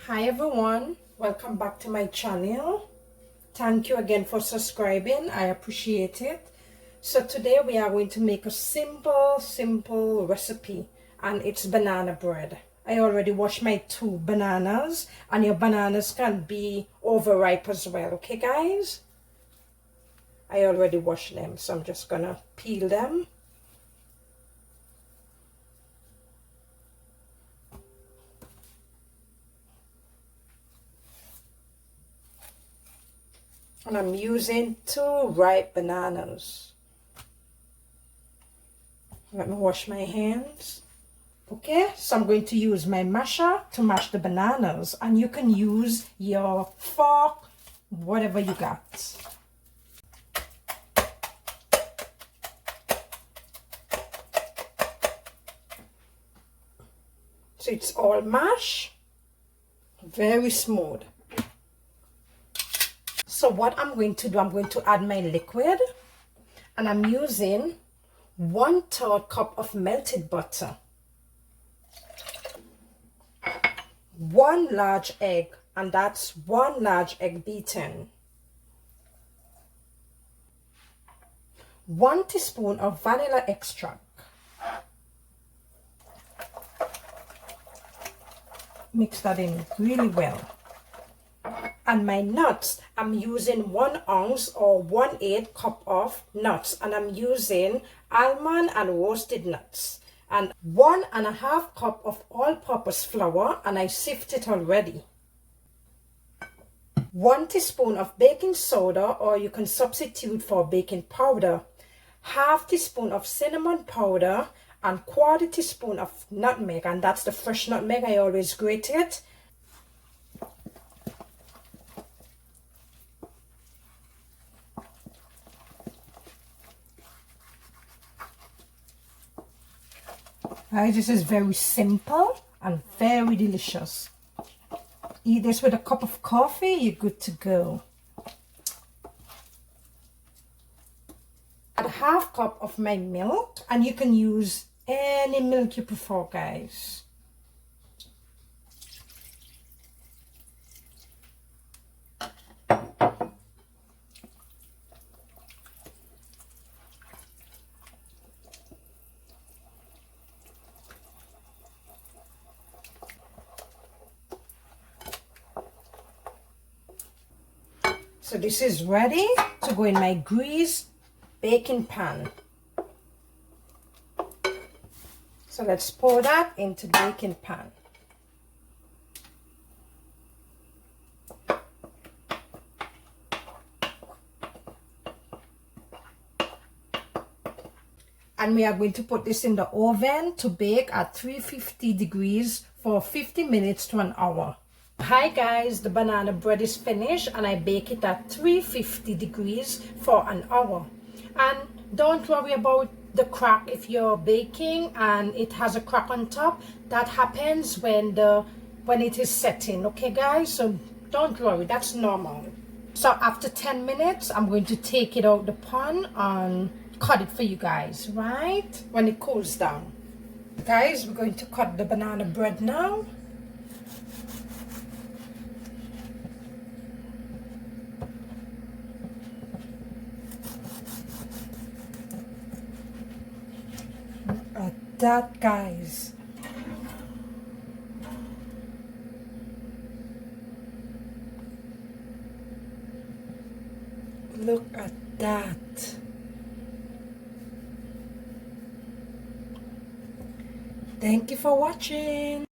Hi everyone, welcome back to my channel. Thank you again for subscribing. I appreciate it. So today we are going to make a simple recipe, and it's banana bread. I already washed my 2 bananas, and your bananas can be overripe as well. Okay guys, I already washed them, so I'm just gonna peel them. And I'm using 2 ripe bananas. Let me wash my hands. Okay, so I'm going to use my masher to mash the bananas, and you can use your fork, whatever you got. So it's all mashed, very smooth. So what I'm going to do, I'm going to add my liquid, and I'm using 1/3 cup of melted butter, 1 large egg, and that's 1 large egg beaten, 1 teaspoon of vanilla extract, mix that in really well. And my nuts, I'm using 1 ounce or 1/8 cup of nuts, and I'm using almond and roasted nuts, and 1.5 cup of all-purpose flour, and I sift it already. 1 teaspoon of baking soda, or you can substitute for baking powder, 1/2 teaspoon of cinnamon powder, and 1/4 teaspoon of nutmeg, and that's the fresh nutmeg. I always grate it. Guys, this is very simple and very delicious. Eat this with a cup of coffee, you're good to go. Add 1/2 cup of my milk, and you can use any milk you prefer, guys. So this is ready to go in my greased baking pan. So let's pour that into the baking pan. And we are going to put this in the oven to bake at 350 degrees for 50 minutes to an hour. Hi guys, the banana bread is finished, and I bake it at 350 degrees for an hour. And don't worry about the crack if you're baking and it has a crack on top. That happens when it is setting. Okay guys, so don't worry, that's normal. So after 10 minutes, I'm going to take it out the pan and cut it for you guys, right? When it cools down. Guys, we're going to cut the banana bread now. At that, guys. Look at that. Thank you for watching.